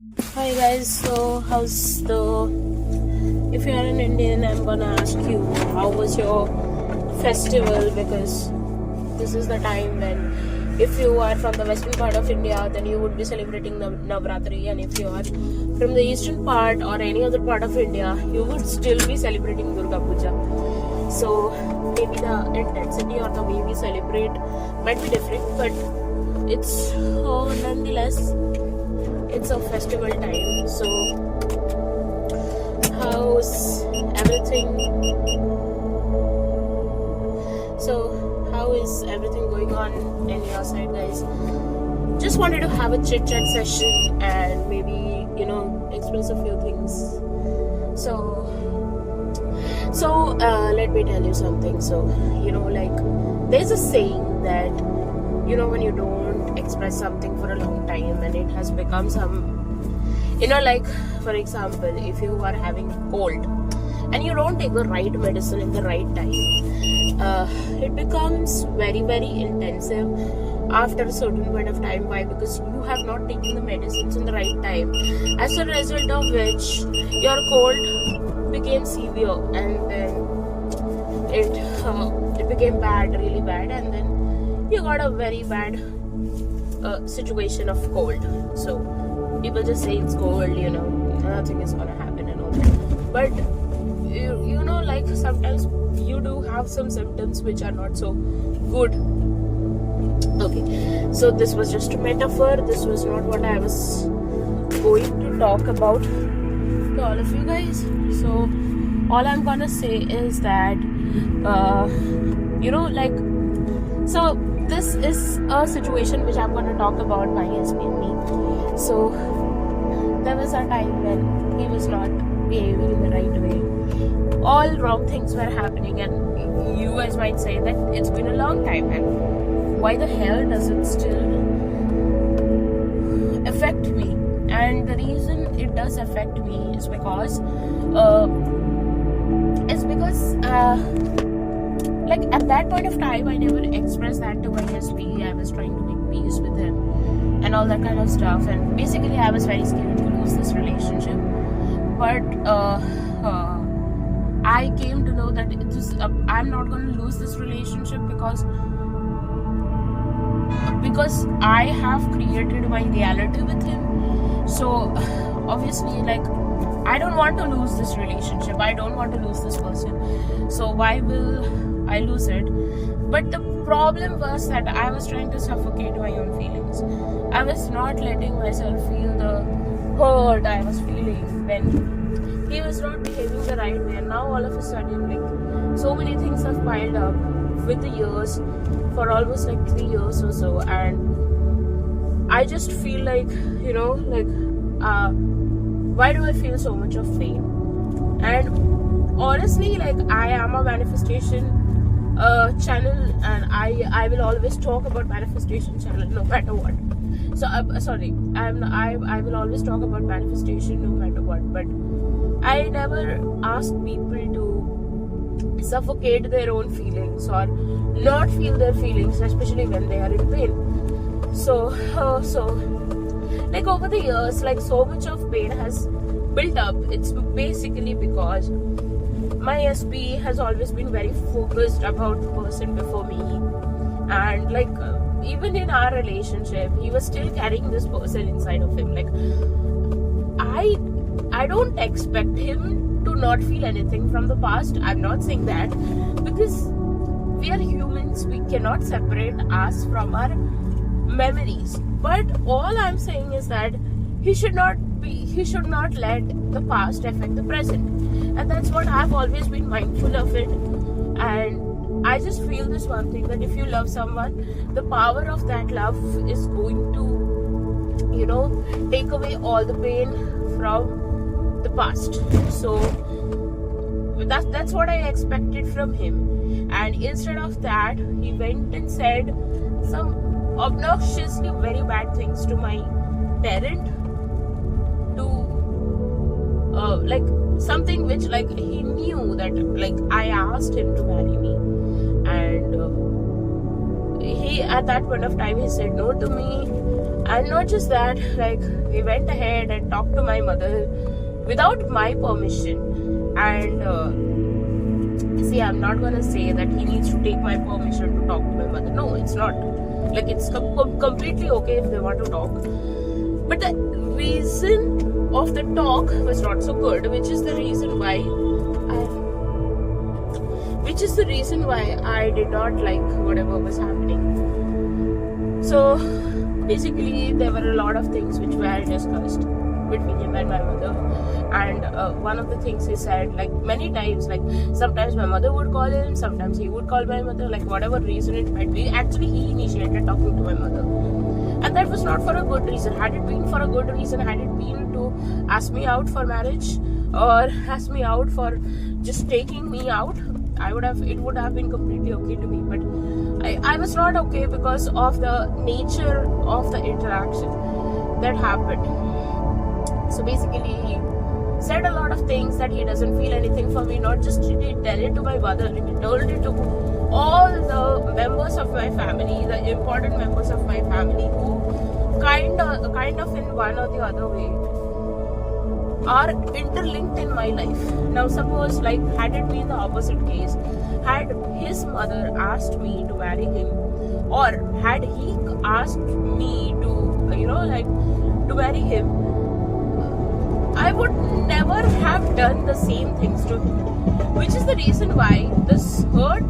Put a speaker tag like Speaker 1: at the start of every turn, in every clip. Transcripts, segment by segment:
Speaker 1: Hi guys, so how's the. If you're an Indian, I'm gonna ask you, how was your festival? Because this is the time when, if you are from the western part of India, then you would be celebrating the Navratri, and if you are from the eastern part or any other part of India, you would still be celebrating Durga Puja. So maybe the intensity or the way we celebrate might be different, but it's nonetheless it's a festival time. So how's everything? So how is everything going on in your side, guys? Just wanted to have a chit chat session and maybe express a few things. So let me tell you something. So there's a saying that when you don't express something for a long time and it has become like for example, if you are having a cold and you don't take the right medicine in the right time, it becomes very very intensive after a certain point of time. Why? Because you have not taken the medicines in the right time, as a result of which your cold became severe, and then it became bad, really bad, and then you got a very bad situation of cold. So people just say it's cold, nothing is gonna happen and all that. But like sometimes you do have some symptoms which are not so good. Okay, so this was just a metaphor. This was not what I was going to talk about to all of you guys. So all I'm gonna say is that so this is a situation which I'm going to talk about my husband and me. So there was a time when he was not behaving in the right way. All wrong things were happening, and you guys might say that it's been a long time, and why the hell does it still affect me? And the reason it does affect me is because like at that point of time, I never expressed that to my husband. I was trying to make peace with him and all that kind of stuff. And basically, I was very scared to lose this relationship. But I came to know that I'm not going to lose this relationship because I have created my reality with him. So obviously, I don't want to lose this relationship. I don't want to lose this person. So why will I lose it? But the problem was that I was trying to suffocate my own feelings. I was not letting myself feel the hurt I was feeling when he was not behaving the right way. And now all of a sudden, so many things have piled up with the years, for almost 3 years or so, and I just feel why do I feel so much of pain? And honestly, I am a manifestation channel, and I will always talk about manifestation channel no matter what. So I will always talk about manifestation no matter what. But I never ask people to suffocate their own feelings or not feel their feelings, especially when they are in pain. So over the years, so much of pain has built up. It's basically because my SP has always been very focused about the person before me, and even in our relationship, he was still carrying this person inside of him. I don't expect him to not feel anything from the past. I'm not saying that, because we are humans. We cannot separate us from our memories. But all I'm saying is that he should not let the past affect the present, and that's what I've always been mindful of it. And I just feel this one thing, that if you love someone, the power of that love is going to take away all the pain from the past. So that's what I expected from him, and instead of that, he went and said some obnoxiously very bad things to my parent, to something which he knew that I asked him to marry me, and he at that point of time he said no to me. And not just that, like, he went ahead and talked to my mother without my permission. And see, I'm not gonna say that he needs to take my permission to talk to my mother. No, it's not. Like, it's completely okay if they want to talk. But the reason of the talk was not so good, which is the reason why I did not like whatever was happening. So basically, there were a lot of things which were discussed between him and my mother. And one of the things he said, like, many times, like, sometimes my mother would call him, sometimes he would call my mother, like, whatever reason it might be. Actually, he initiated talking to my mother, and that was not for a good reason. Had it been for a good reason, had it been to ask me out for marriage or ask me out for just taking me out, it would have been completely okay to me. But I was not okay because of the nature of the interaction that happened. So basically, he said a lot of things that he doesn't feel anything for me. Not just did he tell it to my mother, he told it to all the members of my family, the important members of my family, who kind of in one or the other way are interlinked in my life. Now suppose, like, had it been the opposite case, had his mother asked me to marry him, or had he asked me to, to marry him, I would never have done the same things to him. Which is the reason why this hurt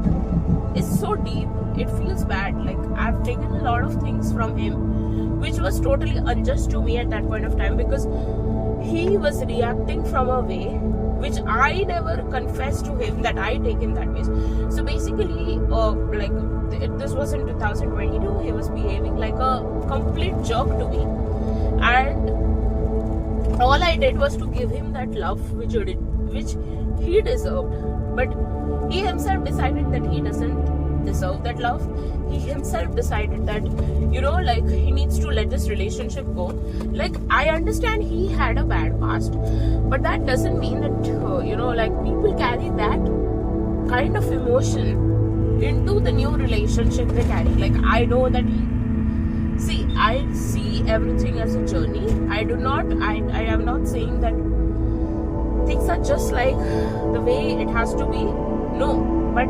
Speaker 1: is so deep. It feels bad. Like, I've taken a lot of things from him which was totally unjust to me at that point of time, because he was reacting from a way which I never confessed to him that I take him that way. So basically, this was in 2022, he was behaving like a complete jerk to me, and all I did was to give him that love which he deserved. But he himself decided that he doesn't deserve that love. He himself decided that, he needs to let this relationship go. Like, I understand he had a bad past, but that doesn't mean that, people carry that kind of emotion into the new relationship they carry. Like, I know that I see everything as a journey. I am not saying that things are just like the way it has to be. No, but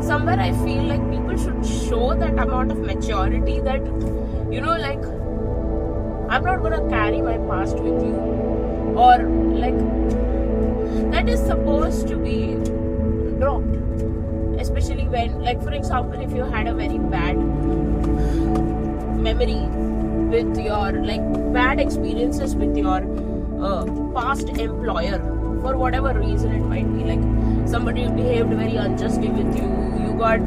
Speaker 1: somewhere I feel like people should show that amount of maturity that, I'm not gonna carry my past with you, or like, that is supposed to be dropped. Especially when, like, for example, if you had a very bad memory with your, bad experiences with your past employer, for whatever reason it might be, like somebody behaved very unjustly with you, you got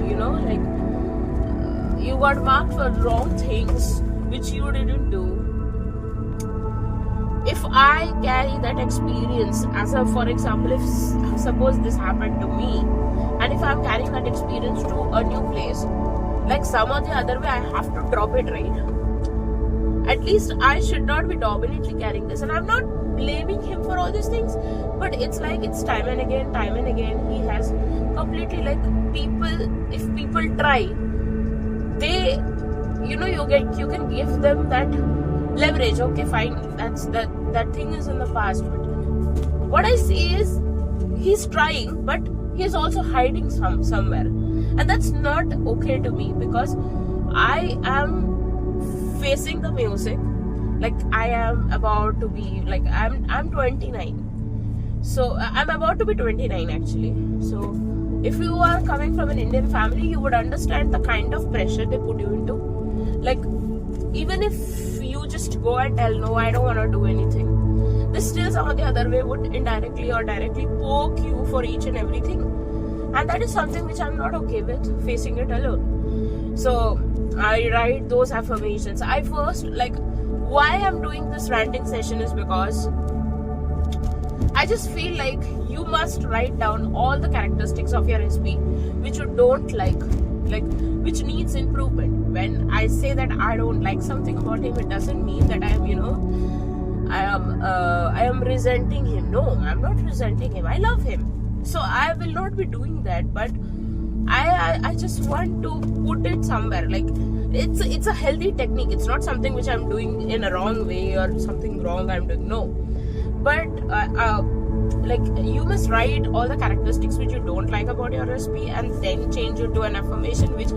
Speaker 1: you got marked for wrong things which you didn't do. If I carry that experience as a, for example, if suppose this happened to me, and if I'm carrying that experience to a new place, like some or the other way I have to drop it, right? At least I should not be dominantly carrying this. And I'm not blaming him for all these things, but it's like, it's time and again he has completely, like, if people try, they, you can give them that leverage. Okay, fine, that thing is in the past, but what I see is he's trying, but he's also hiding somewhere, and that's not okay to me, because I am facing the music. Like, I am about to be, like, I'm 29, so I'm about to be 29 actually. So if you are coming from an Indian family, you would understand the kind of pressure they put you into. Like, even if you just go and tell, no, I don't want to do anything, this still some or the other way would indirectly or directly poke you for each and everything, and that is something which I'm not okay with, facing it alone. So I write those affirmations. I first, like, why I'm doing this ranting session is because I just feel like you must write down all the characteristics of your SP which you don't like which needs improvement. When I say that I don't like something about him, it doesn't mean that I am resenting him. No, I'm not resenting him. I love him, so I will not be doing that. But I just want to put it somewhere. Like it's a healthy technique. It's not something which I'm doing in a wrong way or something wrong I'm doing. No, but like you must write all the characteristics which you don't like about your recipe and then change it to an affirmation which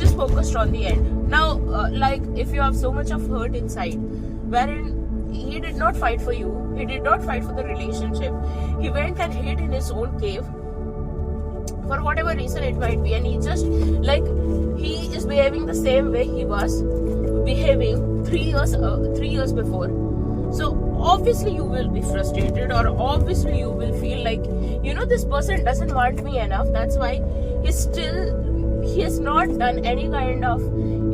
Speaker 1: is focused on the end. Now like if you have so much of hurt inside, wherein he did not fight for you, he did not fight for the relationship, he went and hid in his own cave for whatever reason it might be, and he just like he is behaving the same way he was behaving 3 years before. So obviously you will be frustrated, or obviously you will feel like, you know, this person doesn't want me enough. That's why he has not done any kind of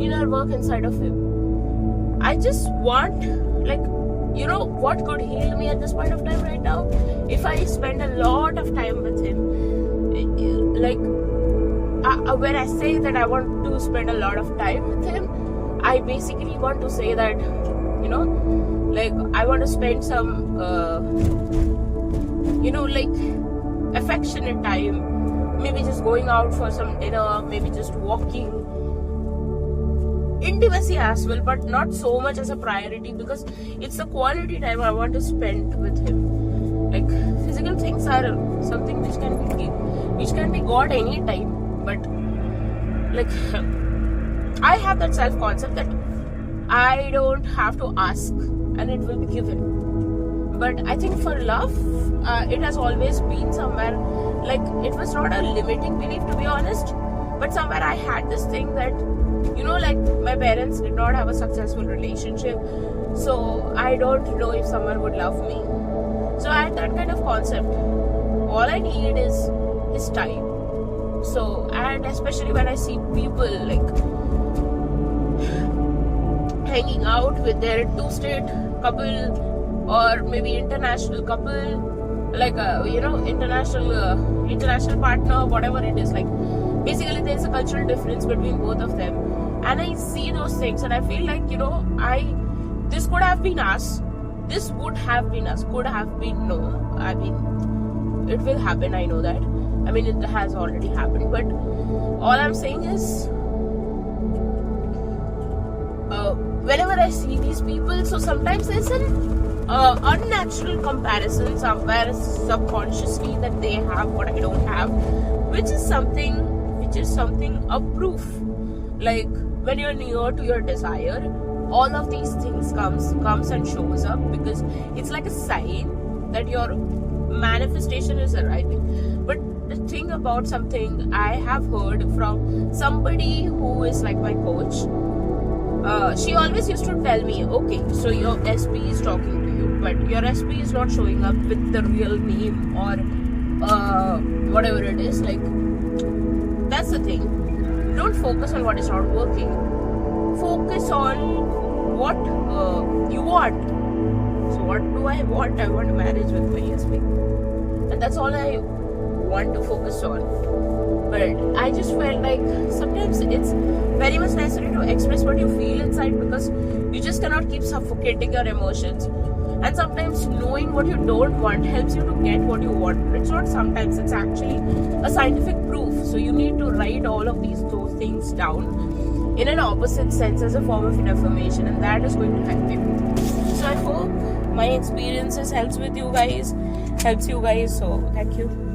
Speaker 1: inner work inside of him. I just want, like, you know what could heal me at this point of time right now? If I spend a lot of time with him. Like when I say that I want to spend a lot of time with him, I basically want to say that, you know, like I want to spend some you know, like affectionate time, maybe just going out for some dinner, maybe just walking, intimacy as well, but not so much as a priority, because it's the quality time I want to spend with him. Like physical things are something which can be got anytime, but like I have that self concept that I don't have to ask and it will be given. But I think for love, it has always been somewhere, like it was not a limiting belief, to be honest, but somewhere I had this thing that, you know, like my parents did not have a successful relationship, so I don't know if someone would love me. So I had that kind of concept. All I need is his time. So, and especially when I see people like hanging out with their two-state couple or maybe international couple, like you know, international partner, whatever it is, like basically there's a cultural difference between both of them, and I see those things and I feel like, you know, this could have been us, this would have been us, could have been, no, I mean it will happen, I know that, I mean it has already happened, but all I'm saying is whenever I see these people, so sometimes there's an unnatural comparison somewhere subconsciously that they have what I don't have, which is something a proof. Like when you're near to your desire, all of these things comes and shows up, because it's like a sign that your manifestation is arriving. But the thing about something I have heard from somebody who is like my coach, she always used to tell me, okay, so your SP is talking to you, but your SP is not showing up with the real name or whatever it is. Like, that's the thing. Don't focus on what is not working. Focus on what you want. So what do I want? I want marriage with my SP, and that's all I want to focus on. But I just felt like sometimes it's very much necessary to express what you feel inside, because you just cannot keep suffocating your emotions. And sometimes knowing what you don't want helps you to get what you want. It's not sometimes, it's actually a scientific proof. So you need to write all of those things down in an opposite sense as a form of an affirmation, and that is going to help you. So I hope my experiences helps you guys. So thank you.